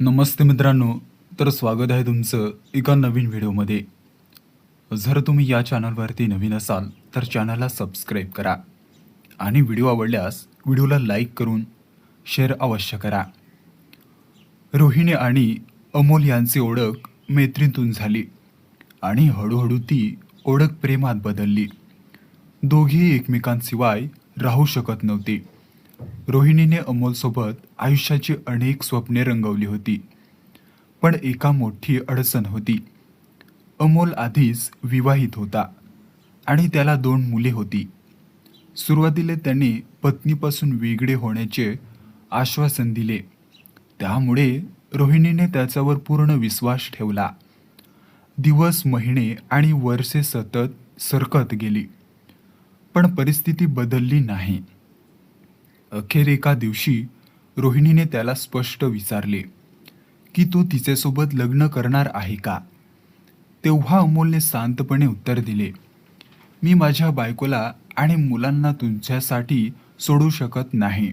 नमस्ते मित्रांनो, तर स्वागत आहे तुमचं एका नवीन व्हिडिओमध्ये. जर तुम्ही या चॅनलवरती नवीन असाल तर चॅनलला सबस्क्राईब करा आणि व्हिडिओ आवडल्यास व्हिडिओला लाईक करून शेअर अवश्य करा. रोहिणी आणि अमोल यांची ओळख मैत्रीतून झाली आणि हळूहळू ती ओळख प्रेमात बदलली. दोघेही एकमेकांशिवाय राहू शकत नव्हते. रोहिणीने अमोलसोबत आयुष्याची अनेक स्वप्ने रंगवली होती, पण एका मोठी अडचण होती. अमोल आधीच विवाहित होता आणि त्याला 2 मुले होती. सुरुवातीला त्याने पत्नीपासून वेगळे होण्याचे आश्वासन दिले. त्यामुळे रोहिणीने त्याच्यावर पूर्ण विश्वास ठेवला. दिवस, महिने आणि वर्षे सतत सरकत गेली, पण परिस्थिती बदलली नाही. अखेर एका दिवशी रोहिणीने त्याला स्पष्ट विचारले की तो तिच्यासोबत लग्न करणार आहे का? तेव्हा अमोलने शांतपणे उत्तर दिले, "मी माझ्या बायकोला आणि मुलांना तुमच्यासाठी सोडू शकत नाही.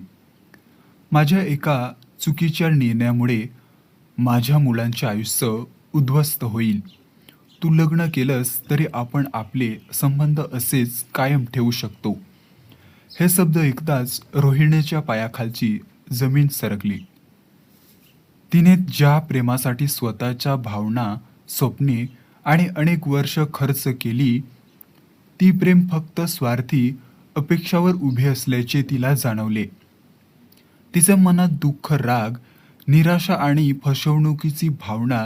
माझ्या एका चुकीच्या निर्णयामुळे माझ्या मुलांचे आयुष्य उद्ध्वस्त होईल. तू लग्न केलंस तरी आपण आपले संबंध असेच कायम ठेवू शकतो." हे शब्द ऐकताच रोहिणीच्या पायाखालची जमीन सरकली. तिने ज्या प्रेमासाठी स्वतःच्या भावना, स्वप्ने आणि अनेक वर्ष खर्च केली, ती प्रेम फक्त स्वार्थी अपेक्षावर उभे असल्याचे तिला जाणवले. तिच्या मनात दुःख, राग, निराशा आणि फसवणुकीची भावना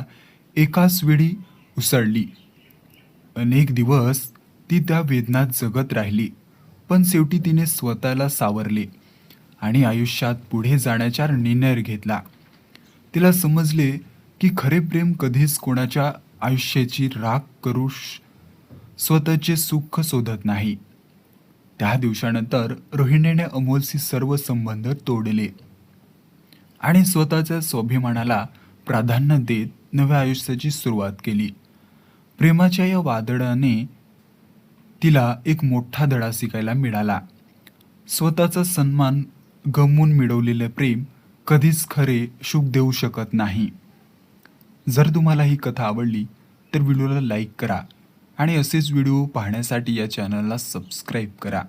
एकाच वेळी उसळली. अनेक दिवस ती त्या वेदनात जगत राहिली, पण शेवटी तिने स्वतःला सावरले आणि आयुष्यात पुढे जाण्याचा निर्णय घेतला. तिला समजले की खरे प्रेम कधीच कोणाच्या आयुष्याची राख करू स्वतःचे सुख शोधत नाही. त्या दिवसानंतर रोहिणीने अमोलशी सर्व संबंध तोडले आणि स्वतःच्या स्वाभिमानाला प्राधान्य देत नव्या आयुष्याची सुरुवात केली. प्रेमाच्या या वादळाने तिला एक मोठा धडा शिकायला मिळाला. स्वतःचा सन्मान गमावून मिळवलेले प्रेम कधीच खरे सुख देऊ शकत नाही. जर तुम्हाला ही कथा आवडली तर व्हिडिओला लाईक करा आणि असेच व्हिडिओ पाहण्यासाठी या चॅनलला सबस्क्राईब करा.